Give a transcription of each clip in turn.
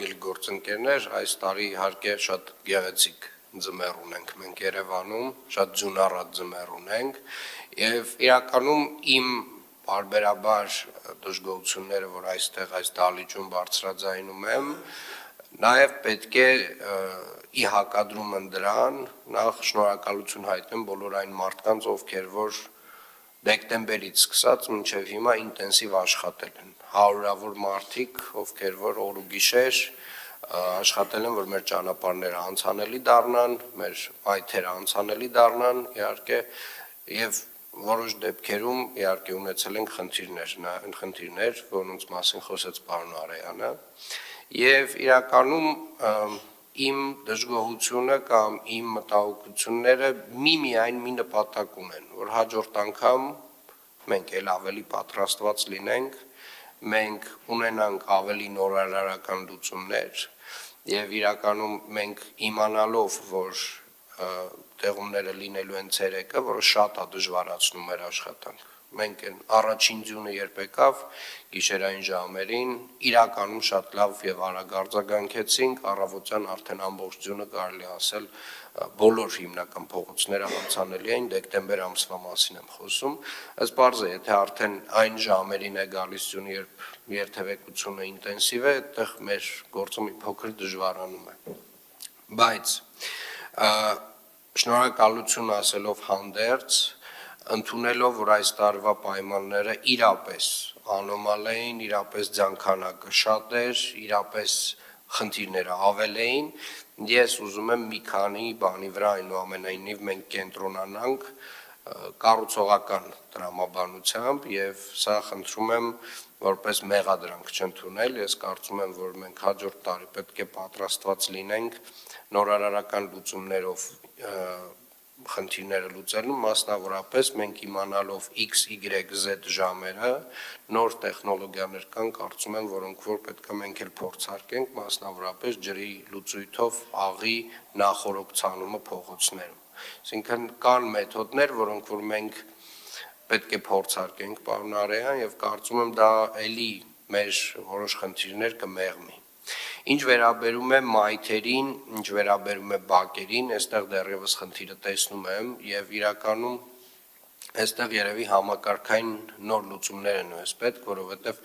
հարգելի գործընկերներ, այս տարի իհարկե շատ գեղեցիկ ձմեռ ունենք մենք Երևանում, շատ ձյունառատ ձմեռ ունենք եւ իրականում իմ բարբերաբար դժգոհությունները, որ այստեղ այս դահլիճում բարձրաձայնում եմ, նաեւ պետք է ի հակադրում դրան նախ շնորհակալություն հայտնեմ բոլոր այն մարդկանց, ովքեր որ դեկտեմբերից սկսած մինչև հիմա ինտենսիվ աշխատել են, հարյուրավոր մարդիկ, ովքեր որ օր ու գիշեր աշխատել են, որ մեր ճանապարհները անցանելի դառնան, մեր այթերը անցանելի դառնան, իհարկե, եւ որոշ դեպքերում իհարկե ունեցել ենք խնդիրներ, որոնց մասին խոսեց պարոն Արեյանը, եւ իրականում իմ դժգոհությունը կամ իմ մտահոգությունները միայն մի նպատակ ունեն, որ հաջորդ անգամ մենք էլ ավելի պատրաստված լինենք, մենք ունենանք ավելի նորարարական լուծումներ եւ իրականում մենք իմանալով, որ տեղումները լինելու են ցերեկը, որը շատ է դժվարացնում մեր աշխատանքը։ Մենք առաջին ձյունը երբ եկավ գիշերային ժամերին իրականում շատ լավ եւ արագ արձագանքեցինք, առավոտյան արդեն ամբողջ ձյունը կարելի ասել բոլոր հիմնական փողոցները անցանելի էին, դեկտեմբեր ամսվա մասին եմ խոսում, ըստ պարզ է, եթե արդեն այն ժամերին է գալիս ձյունը, երբ երթևեկությունը ինտենսիվ է, այդտեղ մեր գործը մի փոքր դժվարանում է։ Բայց շնորհակալություն ասելով հանդերձ, ընդունելով, որ այս տարվա պայմանները իրապես անոմալ էին, իրապես ձանքանակը շատ էր, իրապես խնդիրները ավել էին, ես ուզում եմ մի քանի բանի վրա այնուամենայնիվ մենք կենտրոնանանք կառուցողական տրամաբանությամբ եւ սա խնդրում եմ որպես մեղադրանք չընդունել, ես կարծում եմ, որ մենք հաջորդ տարի պետք է պատրաստված լինենք նորարարական լուծումներով խնդիրները լուծելու, մասնավորապես մենք իմանալով X, Y, Z ժամերը նոր տեխնոլոգիաներ կան, կարծում եմ, որոնք որ պետք է մենք էլ փորձարկենք, մասնավորապես ջրի լուծույթով աղի նախորոքցանումը փողոցներում։ Այսինքն կան մեթոդներ, որոնք որ մենք պետք է փորձարկենք, պարոն Արեյան, եւ կարծում եմ դա էլի մեր որոշ խնդիրներ կմեղմի։ Ինչ վերաբերում է մայթերին, ինչ վերաբերում է բակերին, այստեղ դեռևս խնդիրը տեսնում եմ եւ իրականում այստեղ երևի համակարգային նոր լուծումներ են ըստ պետք, որովհետեւ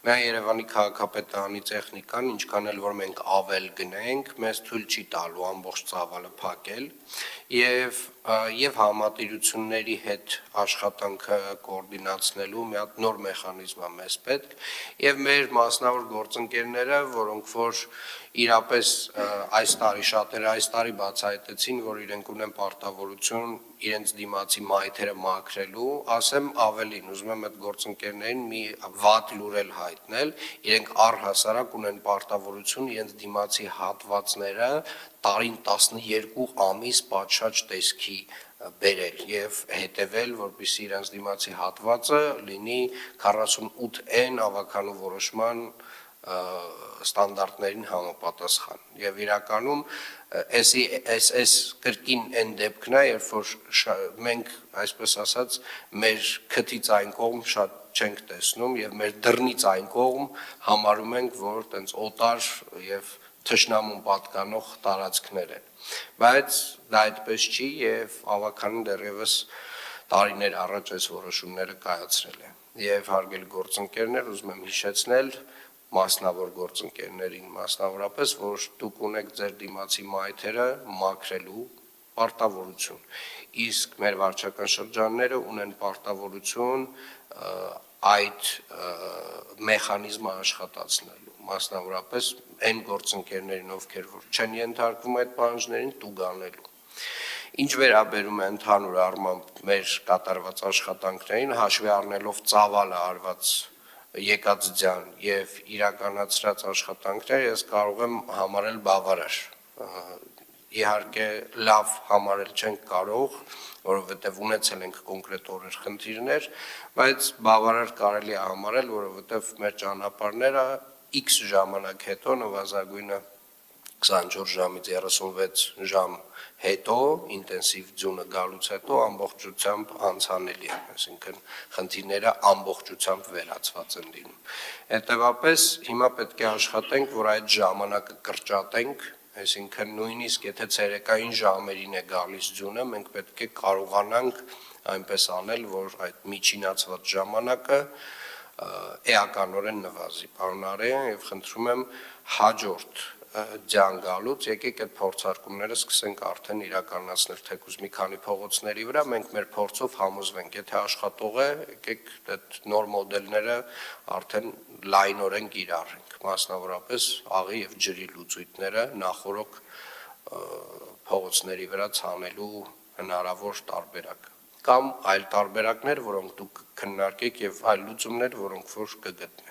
միայն Երևանի քաղաքապետարանի տեխնիկան, ինչքան էլ որ մենք ավել գնենք, մեզ թույլ չի տալու ամբողջ ծավալը փակել եւ համատիրությունների հետ աշխատանքը կոորդինացնելու մի հատ նոր մեխանիզմ է մեզ պետք եւ մեր մասնավոր գործընկերները, որոնք որ իրապես այս տարի շատերը այս տարի բացահայտեցին, որ իրենք ունեն պարտավորություն իրենց դիմացի մայթերը մաքրելու, ասեմ ավելին, ուզում եմ այդ գործընկերներին մի վատ լուրել հայտնել, իրենք առհասարակ ունեն պարտավորություն իրենց դիմացի հատվածները տարին 12 ամիս պատշաճ տեսքի բերել եւ հետեւել, որպեսզի իրենց դիմացի հատվածը լինի 48N ավականու որոշման ստանդարտներին համապատասխան եւ իրականում այս կրկին այն դեպքն է, երբ որ մենք այսպես ասած մեր քթից այն կողմ շատ չենք տեսնում եւ մեր դռնից այն կողմ համարում ենք, որ տենց օտար եւ թշնամուն պատկանող տարածքներ են, բայց դա այդպես չի եւ ավականին դեռևս տարիներ առաջ այս որոշումները կայացրել են եւ հարգելի գործընկերներ, ուզում եմ հիշեցնել մասնավոր գործընկերներին, մասնավորապես, որ դուք ունեք ձեր դիմացի մայթերը մաքրելու պարտավորություն, իսկ մեր վարչական շրջանները ունեն պարտավորություն այդ մեխանիզմը աշխատացնելու, մասնավորապես այն գործընկերներին, ովքեր որ չեն ենթարկվում այդ պահանջներին, տուգանելու։ Ինչ վերաբերում է ընդհանուր առմամբ մեր կատարված աշխատանքներին, հաշվի առնելով ծավալը արված եկած ձյան եւ իրականացրած աշխատանքներ ես կարող եմ համարել բավարար։ Իհարկե լավ համարել չենք կարող, որովհետեւ ունեցել ենք կոնկրետ օրեր խնդիրներ, բայց բավարար կարելի է համարել, որովհետեւ մեր ճանապարհները X ժամանակ հետո նվազագույնը 24 ժամից 36 ժամ հետո, ինտենսիվ ձյունը գալուց հետո ամբողջությամբ անցանելի է, այսինքն խնդիրները ամբողջությամբ վերացված են լինում։ Հետևաբար հիմա պետք է աշխատենք, որ այդ ժամանակը կրճատենք, այսինքն նույնիսկ եթե ցերեկային ժամերին է գալիս ձյունը, մենք պետք է կարողանանք այնպես անել, որ այդ միջինացված ժամանակը էականորեն նվազի։ Պարոն Արեյան, եւ խնդրում եմ հաջորդ ձյան գալուց եկեք այդ փորձարկումները սկսենք արդեն իրականացնել թեկուզ մի քանի փողոցների վրա, մենք մեր փորձով համոզվենք, եթե աշխատող է, եկեք այդ նոր մոդելները արդեն լայնորեն կիրառենք, մասնավորապես աղի եւ ջրի լուծույթները նախորոք փողոցների վրա ցանելու հնարավոր տարբերակ կամ այլ տարբերակներ, որոնք դուք քննարկեք եւ այլ լուծումներ, որոնք որ կգտնեք։